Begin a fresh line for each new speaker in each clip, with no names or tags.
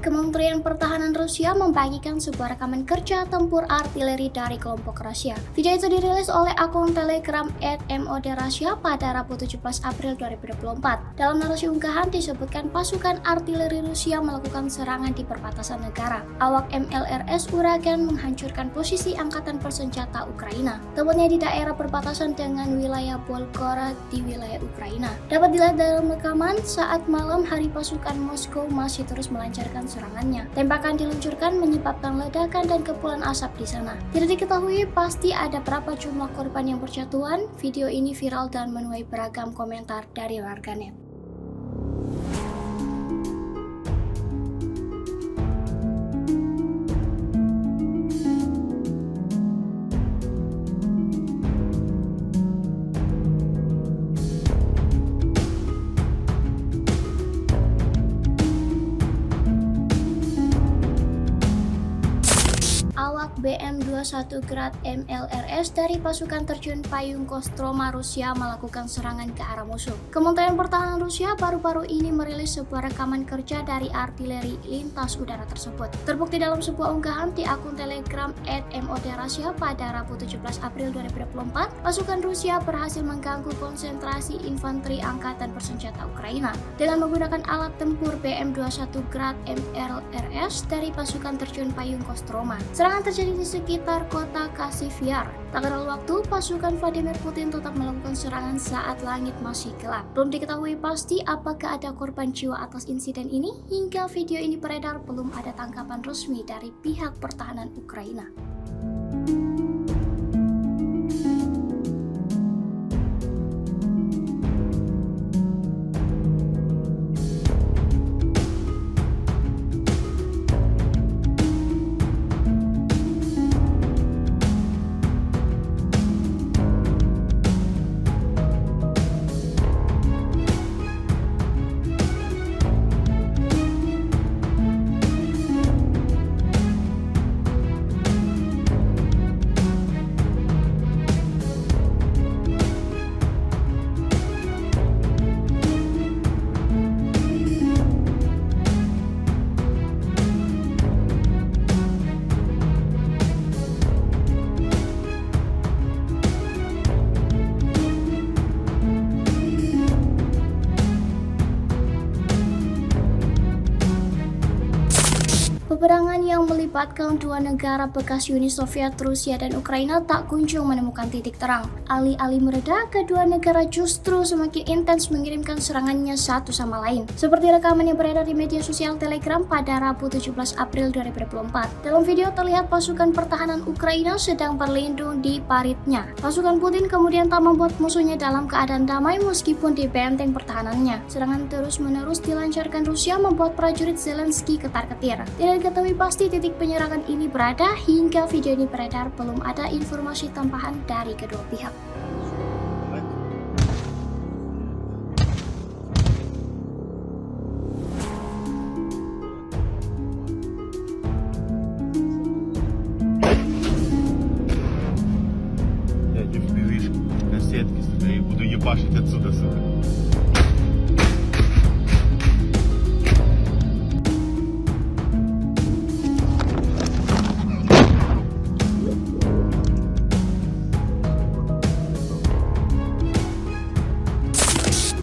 Kementerian Pertahanan Rusia membagikan sebuah rekaman kerja tempur artileri dari kelompok Rusia. Video itu dirilis oleh akun Telegram @MOD_Russia pada Rabu 17 April 2024. Dalam narasi unggahan disebutkan pasukan artileri Rusia melakukan serangan di perbatasan negara. Awak MLRS Uragan menghancurkan posisi angkatan bersenjata Ukraina, tepatnya di daerah perbatasan dengan wilayah Volgograd di wilayah Ukraina. Dapat dilihat dalam rekaman saat malam hari pasukan Moskow masih terus melancarkan serangannya. Tembakan diluncurkan menyebabkan ledakan dan kepulan asap di sana. Tidak diketahui pasti ada berapa jumlah korban yang berjatuhan. Video ini viral dan menuai beragam komentar dari warganet. Awak BM-21 Grad MLRS dari pasukan terjun payung Kostroma Rusia melakukan serangan ke arah musuh. Kementerian Pertahanan Rusia baru-baru ini merilis sebuah rekaman kerja dari artileri lintas udara tersebut. Terbukti dalam sebuah unggahan di akun Telegram @MOD_Russia pada Rabu 17 April 2024, pasukan Rusia berhasil mengganggu konsentrasi infanteri angkatan bersenjata Ukraina dengan menggunakan alat tempur BM-21 Grad MLRS dari pasukan terjun payung Kostroma. Serangan terjadi di sekitar kota Kasivyar. Tak kenal waktu, pasukan Vladimir Putin tetap melakukan serangan saat langit masih gelap. Belum diketahui pasti apakah ada korban jiwa atas insiden ini. Hingga video ini beredar, belum ada tanggapan resmi dari pihak pertahanan Ukraina. Peperangan yang melibatkan dua negara bekas Uni Soviet, Rusia dan Ukraina tak kunjung menemukan titik terang. Alih-alih mereda, kedua negara justru semakin intens mengirimkan serangannya satu sama lain. Seperti rekaman yang beredar di media sosial Telegram pada Rabu 17 April 2024. Dalam video terlihat pasukan pertahanan Ukraina sedang berlindung di paritnya. Pasukan Putin kemudian tak membuat musuhnya dalam keadaan damai meskipun di benteng pertahanannya. Serangan terus-menerus dilancarkan Rusia membuat prajurit Zelensky ketar-ketir. Tidak diketahui pasti titik penyerangan ini berada. Hingga video ini beredar, belum ada informasi tambahan dari kedua pihak.
Я тебе впилишь кассетки, сука, и буду ебашить отсюда, сука.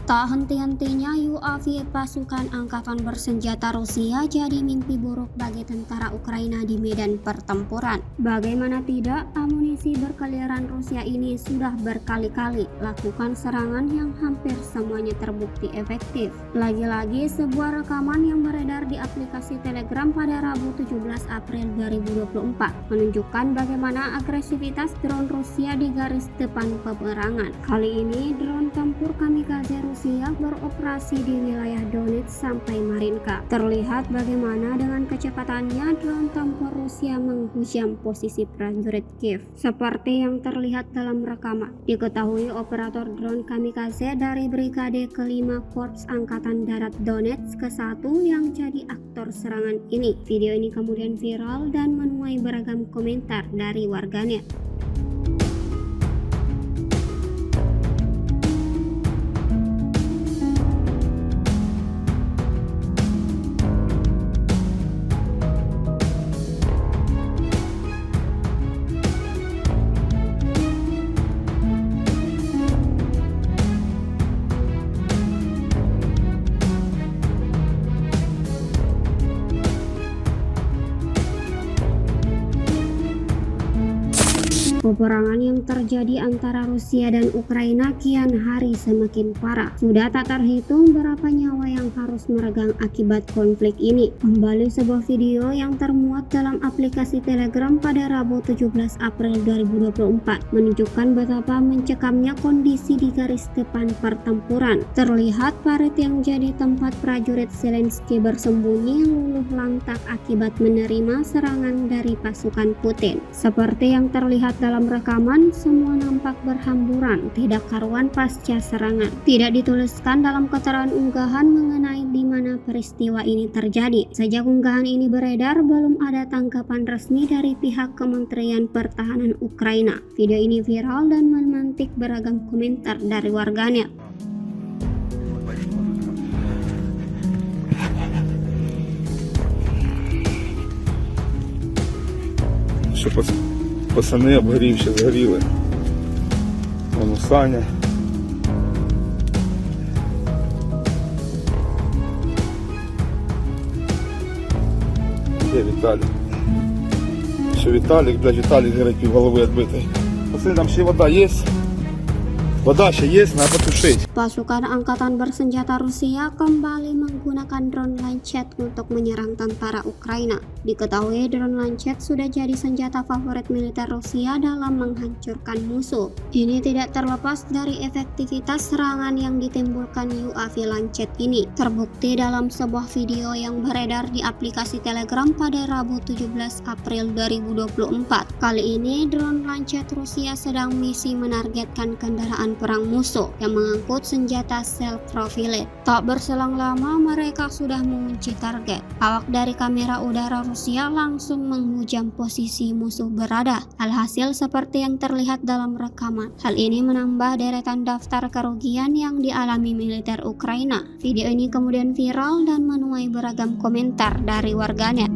Tak henti-hentinya UAV pasukan angkatan bersenjata Rusia jadi mimpi buruk bagi tentara Ukraina di medan pertempuran. Bagaimana tidak, amunisi berkeliaran Rusia ini sudah berkali-kali lakukan serangan yang hampir semuanya terbukti efektif. Lagi-lagi sebuah rekaman yang beredar di aplikasi Telegram pada Rabu 17 April 2024 menunjukkan bagaimana agresivitas drone Rusia di garis depan peperangan. Kali ini drone tempur kamikaze Rusia beroperasi di wilayah Donetsk sampai Marinka. Terlihat bagaimana dengan kecepatannya drone tempur Rusia menghujam posisi prajurit Kiev. Seperti yang terlihat dalam rekaman, diketahui operator drone kamikaze dari Brigade ke-5 Korps Angkatan Darat Donetsk ke-1 yang jadi aktor serangan ini. Video ini kemudian viral dan menuai beragam komentar dari warganet. Peperangan yang terjadi antara Rusia dan Ukraina kian hari semakin parah. Sudah tak terhitung berapa nyawa yang harus meregang akibat konflik ini. Kembali sebuah video yang termuat dalam aplikasi Telegram pada Rabu 17 April 2024 menunjukkan betapa mencekamnya kondisi di garis depan pertempuran. Terlihat parit yang jadi tempat prajurit Zelensky bersembunyi luluh lantak akibat menerima serangan dari pasukan Putin. Seperti yang terlihat dalam rekaman, semua nampak berhamburan, tidak karuan pasca serangan. Tidak dituliskan dalam keterangan unggahan mengenai di mana peristiwa ini terjadi. Sejak unggahan ini beredar, belum ada tanggapan resmi dari pihak Kementerian Pertahanan Ukraina. Video ini viral dan memantik beragam komentar dari warganet.
Що пацани обгорівші, згоріли. Вон Саня. Де Віталік? Що Віталік, блядь, Віталік горить, пів голови відбитий. Пацани, там ще вода є? Вода ще є, треба потушити.
Pasukan angkatan bersenjata Rusia kembali menggunakan drone Lancet untuk menyerang tentara Ukraina. Diketahui drone Lancet sudah jadi senjata favorit militer Rusia dalam menghancurkan musuh. Ini tidak terlepas dari efektivitas serangan yang ditimbulkan UAV Lancet ini. Terbukti dalam sebuah video yang beredar di aplikasi Telegram pada Rabu 17 April 2024. Kali ini drone Lancet Rusia sedang misi menargetkan kendaraan perang musuh yang mengangkut senjata self-profiled. Tak berselang lama mereka sudah mengunci target. Awak dari kamera udara Rusia langsung menghujam posisi musuh berada. Alhasil seperti yang terlihat dalam rekaman. Hal ini menambah deretan daftar kerugian yang dialami militer Ukraina. Video ini kemudian viral dan menuai beragam komentar dari warganet.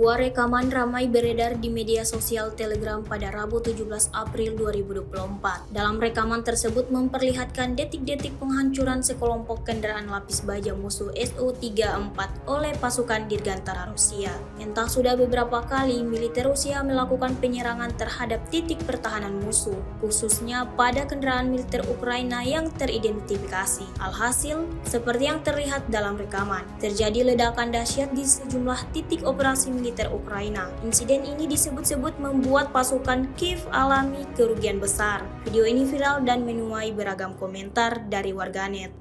Sebuah rekaman ramai beredar di media sosial Telegram pada Rabu 17 April 2024. Dalam rekaman tersebut memperlihatkan detik-detik penghancuran sekelompok kendaraan lapis baja musuh Su-34 oleh pasukan Dirgantara Rusia. Entah sudah beberapa kali militer Rusia melakukan penyerangan terhadap titik pertahanan musuh, khususnya pada kendaraan militer Ukraina yang teridentifikasi. Alhasil, seperti yang terlihat dalam rekaman, terjadi ledakan dahsyat di sejumlah titik operasi militer Ukraina. Insiden ini disebut-sebut membuat pasukan Kiev alami kerugian besar. Video ini viral dan menuai beragam komentar dari warganet.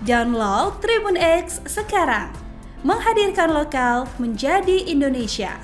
Download Tribun X sekarang. Menghadirkan lokal menjadi Indonesia.